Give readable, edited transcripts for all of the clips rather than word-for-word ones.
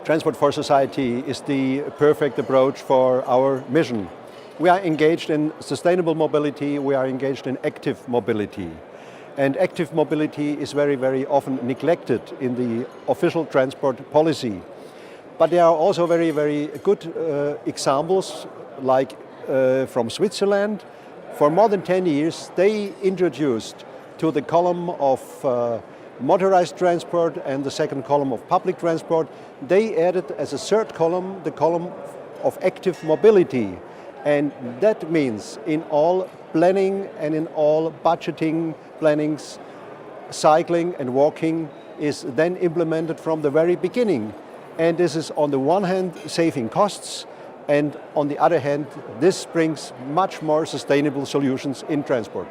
Transport for Society is the perfect approach for our mission. We are engaged in sustainable mobility, we are engaged in active mobility. And active mobility is very, very often neglected in the official transport policy. But there are also very, very good examples, like from Switzerland. For more than 10 years, they introduced to the column of motorized transport and the second column of public transport, they added as a third column the column of active mobility. And that means in all planning and in all budgeting plannings, cycling and walking is then implemented from the very beginning. And this is on the one hand saving costs, and on the other hand this brings much more sustainable solutions in transport.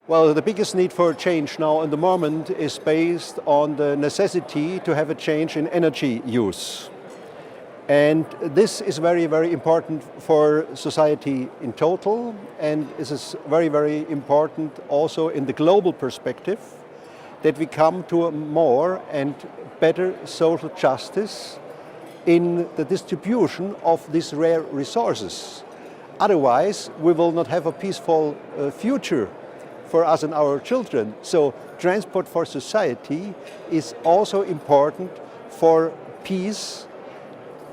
Well, the biggest need for change now in the moment is based on the necessity to have a change in energy use. And this is very, very important for society in total, and this is very, very important also in the global perspective, that we come to a more and better social justice in the distribution of these rare resources. Otherwise, we will not have a peaceful future for us and our children. So transport for society is also important for peace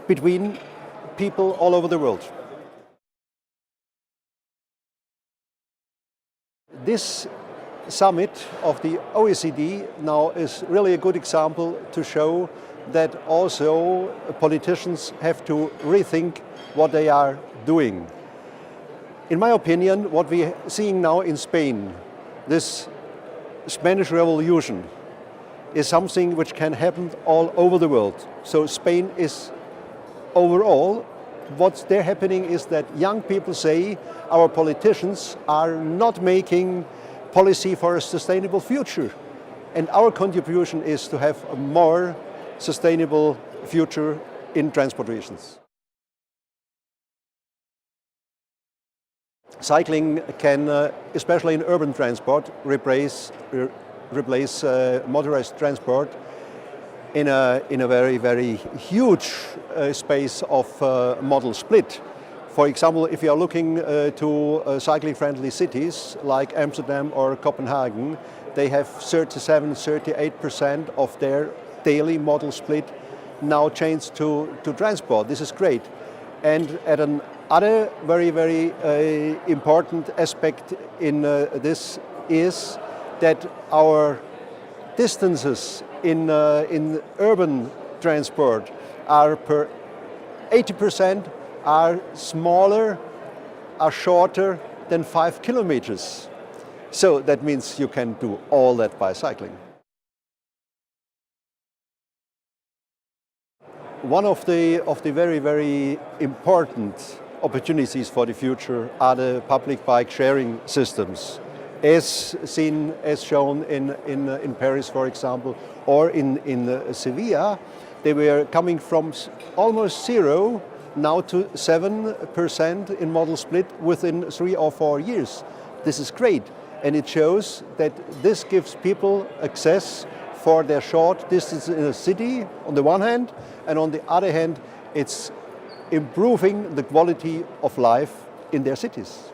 between people all over the world. This summit of the OECD now is really a good example to show that also politicians have to rethink what they are doing. In my opinion, what we are seeing now in Spain, this Spanish Revolution, is something which can happen all over the world. So Spain is overall, what's there happening is that young people say our politicians are not making policy for a sustainable future. And our contribution is to have a more sustainable future in transportations. Cycling can, especially in urban transport, replace motorized transport in a very, very huge space of modal split. For example, if you are looking to cycling-friendly cities like Amsterdam or Copenhagen, they have 37–38% of their daily modal split now changed to transport. This is great. And at another very, very important aspect in this is that our distances in urban transport are 80% are smaller, are shorter than 5 kilometers. So that means you can do all that by cycling. One of the very, very important opportunities for the future are the public bike sharing systems, as shown in Paris, for example, or in Sevilla. They were coming from almost zero now to 7% in modal split within 3 or 4 years. This is great, and it shows that this gives people access for their short distance in a city on the one hand, and on the other hand it's improving the quality of life in their cities.